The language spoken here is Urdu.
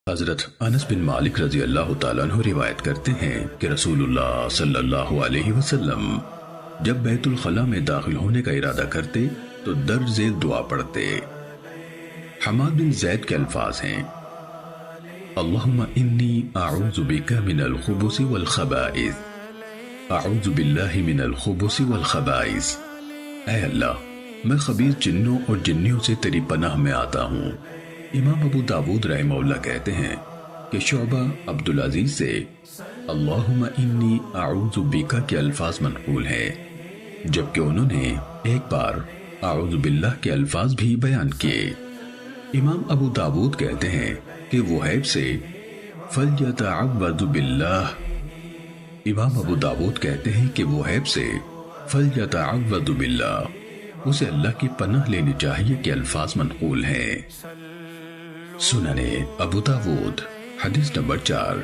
حضرت انس بن مالک رضی اللہ تعالیٰ عنہ روایت کرتے ہیں کہ رسول اللہ صلی اللہ علیہ وسلم جب بیت الخلاء میں داخل ہونے کا ارادہ کرتے تو درج ذیل دعا پڑھتے۔ حماد بن زید کے الفاظ ہیں: اللہم انی اعوذ بک من الخبث والخبائث، اعوذ باللہ من الخبث والخبائث، اے اللہ میں خبیث جنوں اور جنیوں سے تیری پناہ میں آتا ہوں۔ امام ابو داود رحمہ اللہ کہتے ہیں کہ شعبہ عبدالعزیز سے اللہم انی اعوذ بکا کے الفاظ منقول ہیں، جبکہ انہوں نے ایک بار اعوذ باللہ کے الفاظ بھی بیان کیے۔ امام ابو داود کہتے ہیں کہ وہیب سے فَلْيَتَعَوَّذُ بِاللَّهِ، امام ابو داود کہتے ہیں کہ وہیب سے فَلْيَتَعَوَّذُ بِاللَّهِ، اسے اللہ کی پناہ لینی چاہیے کہ الفاظ منقول ہیں۔ سنن ابو داود حدیث نمبر 4۔